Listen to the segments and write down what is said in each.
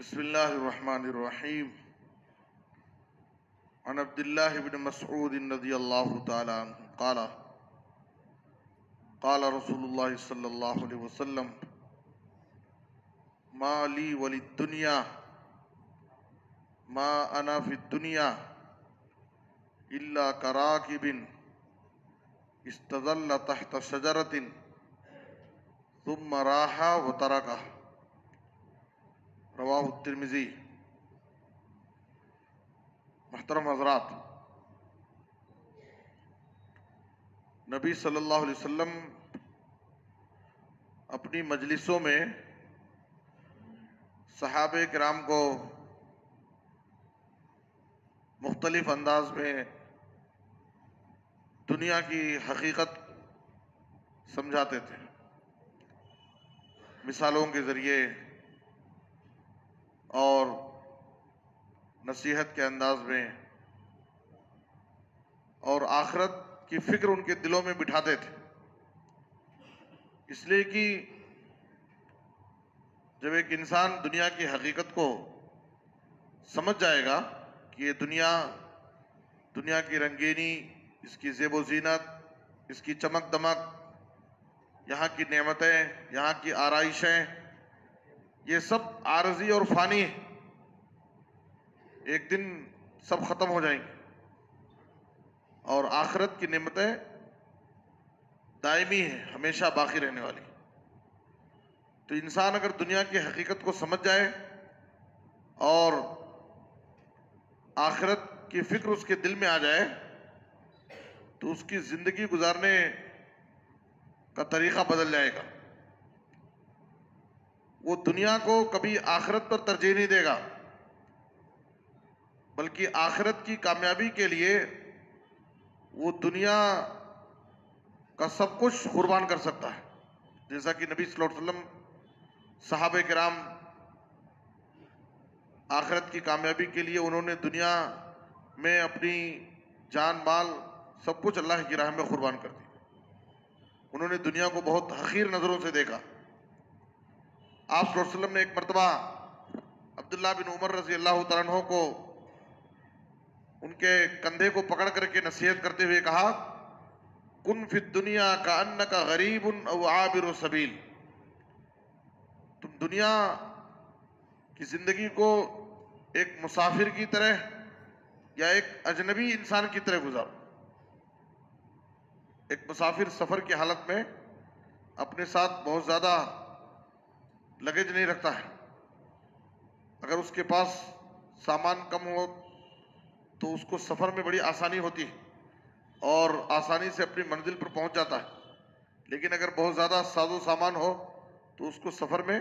بسم اللہ الرحمن الرحیم عن عبد اللہ بن مسعود رضی اللہ تعالی عنہ قال قال رسول اللہ صلی اللہ علیہ وسلم ما لی وللدنیا ما انا فی الدنیا الا کراکب استظل تحت شجرۃ ثم راح وترکہ رواہ الترمذی۔ محترم حضرات، نبی صلی اللہ علیہ وسلم اپنی مجلسوں میں صحابہ کرام کو مختلف انداز میں دنیا کی حقیقت سمجھاتے تھے، مثالوں کے ذریعے اور نصیحت کے انداز میں، اور آخرت کی فکر ان کے دلوں میں بٹھاتے تھے، اس لیے کہ جب ایک انسان دنیا کی حقیقت کو سمجھ جائے گا کہ یہ دنیا کی رنگینی، اس کی زیب و زینت، اس کی چمک دمک، یہاں کی نعمتیں، یہاں کی آرائشیں، یہ سب عارضی اور فانی ہیں، ایک دن سب ختم ہو جائیں گے، اور آخرت کی نعمتیں دائمی ہیں، ہمیشہ باقی رہنے والی۔ تو انسان اگر دنیا کی حقیقت کو سمجھ جائے اور آخرت کی فکر اس کے دل میں آ جائے تو اس کی زندگی گزارنے کا طریقہ بدل جائے گا۔ وہ دنیا کو کبھی آخرت پر ترجیح نہیں دے گا، بلکہ آخرت کی کامیابی کے لیے وہ دنیا کا سب کچھ قربان کر سکتا ہے، جیسا کہ نبی صلی اللہ علیہ وسلم صحابہ کرام آخرت کی کامیابی کے لیے انہوں نے دنیا میں اپنی جان مال سب کچھ اللہ کی راہ میں قربان کر دی۔ انہوں نے دنیا کو بہت حقیر نظروں سے دیکھا۔ آپ صلی اللہ علیہ وسلم نے ایک مرتبہ عبداللہ بن عمر رضی اللہ تعالیٰ عنہ کو ان کے کندھے کو پکڑ کر کے نصیحت کرتے ہوئے کہا، کن فی الدنیا کأنک غریب او عابر سبیل، تم دنیا کی زندگی کو ایک مسافر کی طرح یا ایک اجنبی انسان کی طرح گزارو۔ ایک مسافر سفر کی حالت میں اپنے ساتھ بہت زیادہ لگیج نہیں رکھتا ہے، اگر اس کے پاس سامان کم ہو تو اس کو سفر میں بڑی آسانی ہوتی ہے اور آسانی سے اپنی منزل پر پہنچ جاتا ہے، لیکن اگر بہت زیادہ ساز و سامان ہو تو اس کو سفر میں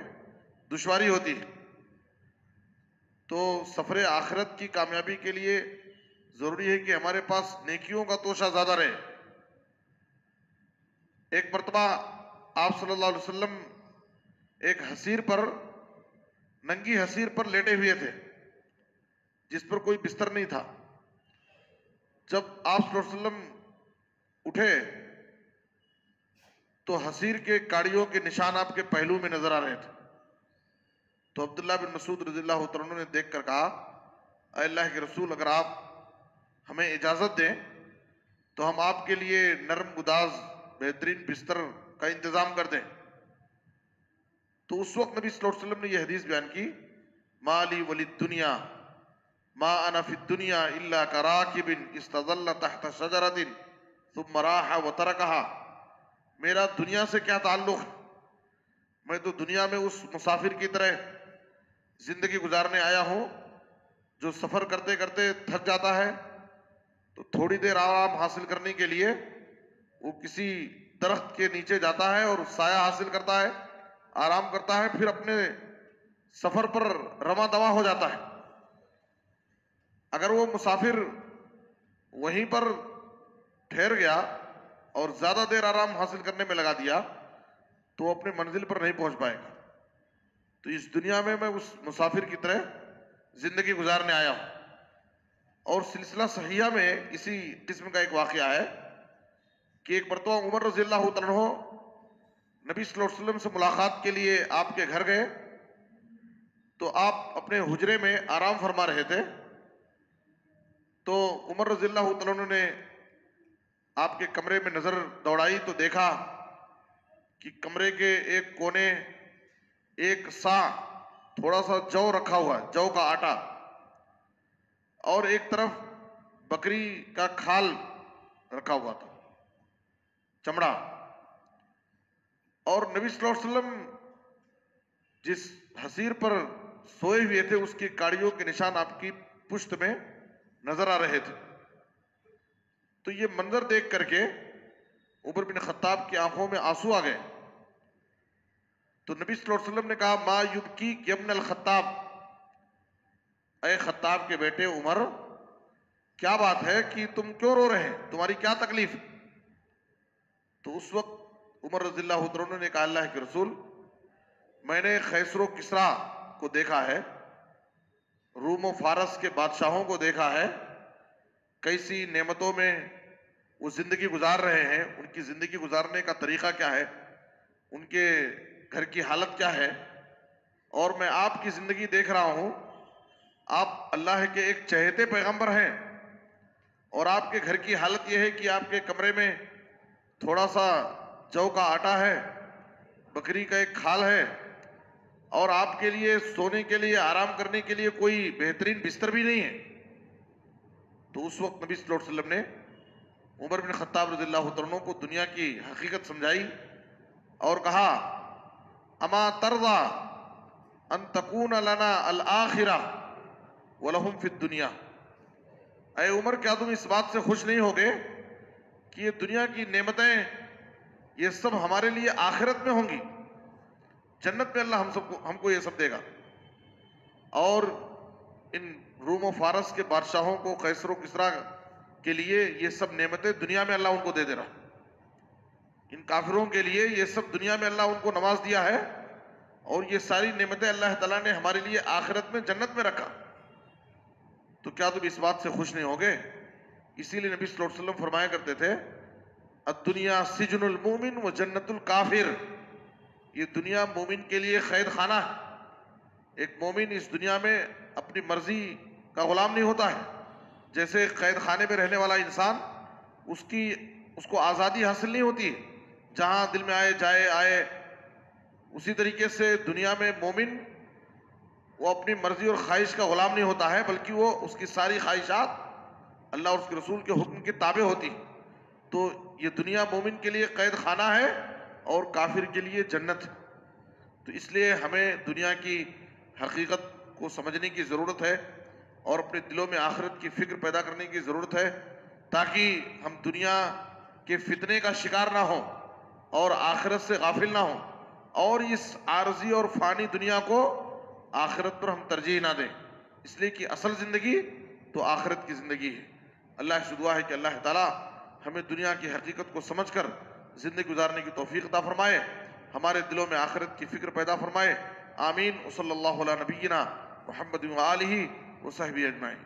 دشواری ہوتی ہے۔ تو سفر آخرت کی کامیابی کے لیے ضروری ہے کہ ہمارے پاس نیکیوں کا توشہ زیادہ رہے۔ ایک مرتبہ آپ صلی اللہ علیہ وسلم ایک حصیر پر، ننگی حصیر پر لیٹے ہوئے تھے جس پر کوئی بستر نہیں تھا۔ جب آپ صلی اللہ علیہ وسلم اٹھے تو حصیر کے کاڑیوں کے نشان آپ کے پہلو میں نظر آ رہے تھے۔ تو عبداللہ بن مسعود رضی اللہ عنہ نے دیکھ کر کہا، اے اللہ کے رسول، اگر آپ ہمیں اجازت دیں تو ہم آپ کے لیے نرم گداز بہترین بستر کا انتظام کر دیں۔ تو اس وقت نبی صلی اللہ علیہ وسلم نے یہ حدیث بیان کی، ما لی وللدنیا ما انا فی الدنیا الا کراکب استظل تحت شجرۃ ثم راح وترکہا، میرا دنیا سے کیا تعلق ہے، میں تو دنیا میں اس مسافر کی طرح زندگی گزارنے آیا ہوں جو سفر کرتے کرتے تھک جاتا ہے تو تھوڑی دیر آرام حاصل کرنے کے لیے وہ کسی درخت کے نیچے جاتا ہے اور سایہ حاصل کرتا ہے، آرام کرتا ہے، پھر اپنے سفر پر رواں دواں ہو جاتا ہے۔ اگر وہ مسافر وہیں پر ٹھہر گیا اور زیادہ دیر آرام حاصل کرنے میں لگا دیا تو وہ اپنے منزل پر نہیں پہنچ پائے گا۔ تو اس دنیا میں اس مسافر کی طرح زندگی گزارنے آیا ہوں۔ اور سلسلہ صحیحہ میں اسی قسم کا ایک واقعہ ہے کہ ایک مرتبہ عمر رضی اللہ تعالیٰ عنہ نبی صلی اللہ علیہ وسلم سے ملاقات کے لیے آپ کے گھر گئے تو آپ اپنے حجرے میں آرام فرما رہے تھے، تو عمر رضی اللہ تعالیٰ عنہ نے آپ کے کمرے میں نظر دوڑائی تو دیکھا کہ کمرے کے ایک کونے ایک سا تھوڑا سا جو رکھا ہوا ہے، جو کا آٹا، اور ایک طرف بکری کا کھال رکھا ہوا تھا، چمڑا. اور نبی صلی اللہ علیہ وسلم جس حصیر پر سوئے ہوئے تھے اس کی کاڑیوں کے نشان آپ کی پشت میں نظر آ رہے تھے. تو یہ منظر دیکھ کر کے عمر بن خطاب کی آنکھوں میں آنسو آ گئے. تو نبی صلی اللہ علیہ وسلم نے کہا ما یبکیک یا ابن الخطاب، اے خطاب کے بیٹے عمر، کیا بات ہے کہ تم کیوں رو رہے ہیں، تمہاری کیا تکلیف؟ تو اس وقت عمر رضی اللہ عنہ نے کہا اللہ کے رسول، میں نے خیسر و کسریٰ کو دیکھا ہے، روم و فارس کے بادشاہوں کو دیکھا ہے، کیسی نعمتوں میں وہ زندگی گزار رہے ہیں، ان کی زندگی گزارنے کا طریقہ کیا ہے، ان کے گھر کی حالت کیا ہے، اور میں آپ کی زندگی دیکھ رہا ہوں. آپ اللہ کے ایک چہیتے پیغمبر ہیں، اور آپ کے گھر کی حالت یہ ہے کہ آپ کے کمرے میں تھوڑا سا جو کا آٹا ہے، بکری کا ایک کھال ہے، اور آپ کے لیے سونے کے لیے آرام کرنے کے لیے کوئی بہترین بستر بھی نہیں ہے. تو اس وقت نبی صلی اللہ علیہ وسلم نے عمر بن خطاب رضی اللہ عنہ کو دنیا کی حقیقت سمجھائی اور کہا اما ترضى ان تکون لنا الآخرہ ولہم فی الدنیا، اے عمر کیا تم اس بات سے خوش نہیں ہوگے کہ یہ دنیا کی نعمتیں یہ سب ہمارے لیے آخرت میں ہوں گی، جنت میں اللہ ہم کو یہ سب دے گا. اور ان روم و فارس کے بادشاہوں کو، قیصر و کسریٰ کے لیے یہ سب نعمتیں دنیا میں اللہ ان کو دے دے رہا. ان کافروں کے لیے یہ سب دنیا میں اللہ ان کو نواز دیا ہے، اور یہ ساری نعمتیں اللہ تعالیٰ نے ہمارے لیے آخرت میں جنت میں رکھا. تو کیا تم اس بات سے خوش نہیں ہوگے؟ اسی لیے نبی صلی اللہ علیہ وسلم فرمایا کرتے تھے الدنیا سجن المومن و جنت الکافر، یہ دنیا مومن کے لیے قید خانہ ہے. ایک مومن اس دنیا میں اپنی مرضی کا غلام نہیں ہوتا ہے. جیسے قید خانے میں رہنے والا انسان اس کو آزادی حاصل نہیں ہوتی، جہاں دل میں آئے جائے آئے، اسی طریقے سے دنیا میں مومن وہ اپنی مرضی اور خواہش کا غلام نہیں ہوتا ہے، بلکہ وہ اس کی ساری خواہشات اللہ اور اس کے رسول کے حکم کے تابع ہوتی. تو یہ دنیا مومن کے لیے قید خانہ ہے اور کافر کے لیے جنت. تو اس لیے ہمیں دنیا کی حقیقت کو سمجھنے کی ضرورت ہے اور اپنے دلوں میں آخرت کی فکر پیدا کرنے کی ضرورت ہے، تاکہ ہم دنیا کے فتنے کا شکار نہ ہوں اور آخرت سے غافل نہ ہوں، اور اس عارضی اور فانی دنیا کو آخرت پر ہم ترجیح نہ دیں، اس لیے کہ اصل زندگی تو آخرت کی زندگی ہے. اللہ سے دعا ہے کہ اللہ تعالیٰ ہمیں دنیا کی حقیقت کو سمجھ کر زندگی گزارنے کی توفیق عطا فرمائے، ہمارے دلوں میں آخرت کی فکر پیدا فرمائے. آمین. وصلی اللہ علی نبینا محمد و آلہ و صحبہ اجمعین.